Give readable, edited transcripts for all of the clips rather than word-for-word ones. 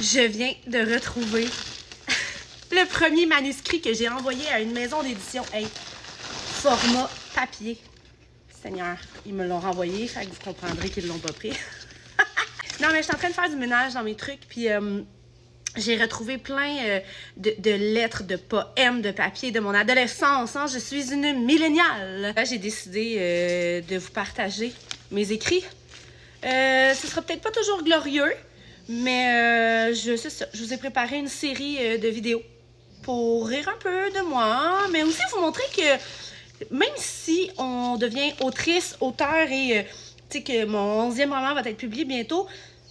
Je viens de retrouver le premier manuscrit que j'ai envoyé à une maison d'édition. Hey, format papier. Seigneur, ils me l'ont renvoyé, fait que vous comprendrez qu'ils l'ont pas pris. Non, mais je suis en train de faire du ménage dans mes trucs, puis j'ai retrouvé plein de lettres, de poèmes, de papier de mon adolescence. Hein? Je suis une milléniale. Là, j'ai décidé de vous partager mes écrits. Ce sera peut-être pas toujours glorieux, mais c'est ça. Je vous ai préparé une série de vidéos pour rire un peu de moi, mais aussi vous montrer que même si on devient autrice, auteur et tu sais que mon 11e roman va être publié bientôt,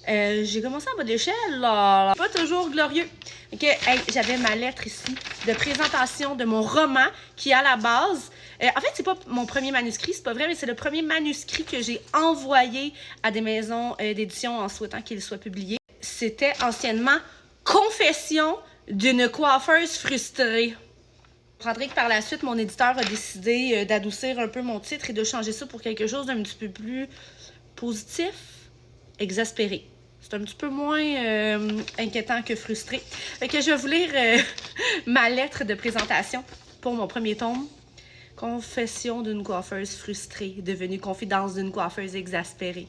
j'ai commencé en bas de l'échelle, là. Pas toujours glorieux. Ok, hey, j'avais ma lettre ici de présentation de mon roman qui, à la base, en fait, c'est pas mon premier manuscrit, c'est pas vrai, mais c'est le premier manuscrit que j'ai envoyé à des maisons d'édition en souhaitant qu'il soit publié. C'était anciennement Confession d'une coiffeuse frustrée. Vous comprendrez que par la suite, mon éditeur a décidé d'adoucir un peu mon titre et de changer ça pour quelque chose d'un petit peu plus positif, exaspéré. C'est un petit peu moins inquiétant que frustré. Fait que je vais vous lire ma lettre de présentation pour mon premier tome. Confession d'une coiffeuse frustrée, devenue confidence d'une coiffeuse exaspérée.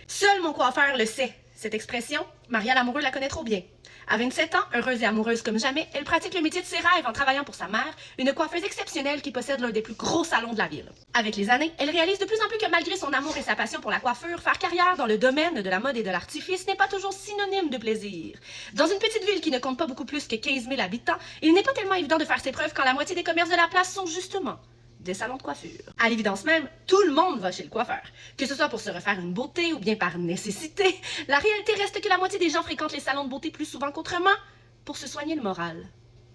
Seul mon coiffeur le sait. Cette expression, Maria Lamoureux la connaît trop bien. À 27 ans, heureuse et amoureuse comme jamais, elle pratique le métier de ses rêves en travaillant pour sa mère, une coiffeuse exceptionnelle qui possède l'un des plus gros salons de la ville. Avec les années, elle réalise de plus en plus que malgré son amour et sa passion pour la coiffure, faire carrière dans le domaine de la mode et de l'artifice n'est pas toujours synonyme de plaisir. Dans une petite ville qui ne compte pas beaucoup plus que 15 000 habitants, il n'est pas tellement évident de faire ses preuves quand la moitié des commerces de la place sont justement des salons de coiffure. À l'évidence même, tout le monde va chez le coiffeur. Que ce soit pour se refaire une beauté ou bien par nécessité, la réalité reste que la moitié des gens fréquentent les salons de beauté plus souvent qu'autrement pour se soigner le moral.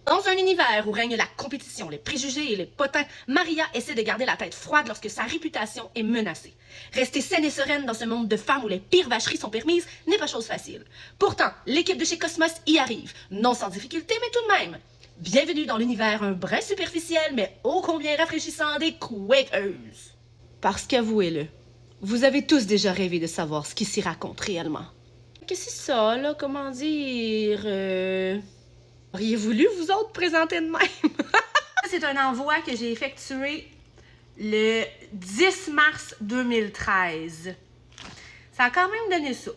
Dans un univers où règne la compétition, les préjugés et les potins, Maria essaie de garder la tête froide lorsque sa réputation est menacée. Rester saine et sereine dans ce monde de femmes où les pires vacheries sont permises n'est pas chose facile. Pourtant, l'équipe de chez Cosmos y arrive, non sans difficulté, mais tout de même. Bienvenue dans l'univers un brin superficiel, mais ô combien rafraîchissant des Quakers. Parce qu'avouez-le, vous avez tous déjà rêvé de savoir ce qui s'y raconte réellement. Qu'est-ce que c'est ça, là? Comment dire? Auriez voulu, vous autres, présenter de même? C'est un envoi que j'ai effectué le 10 mars 2013. Ça a quand même donné ça.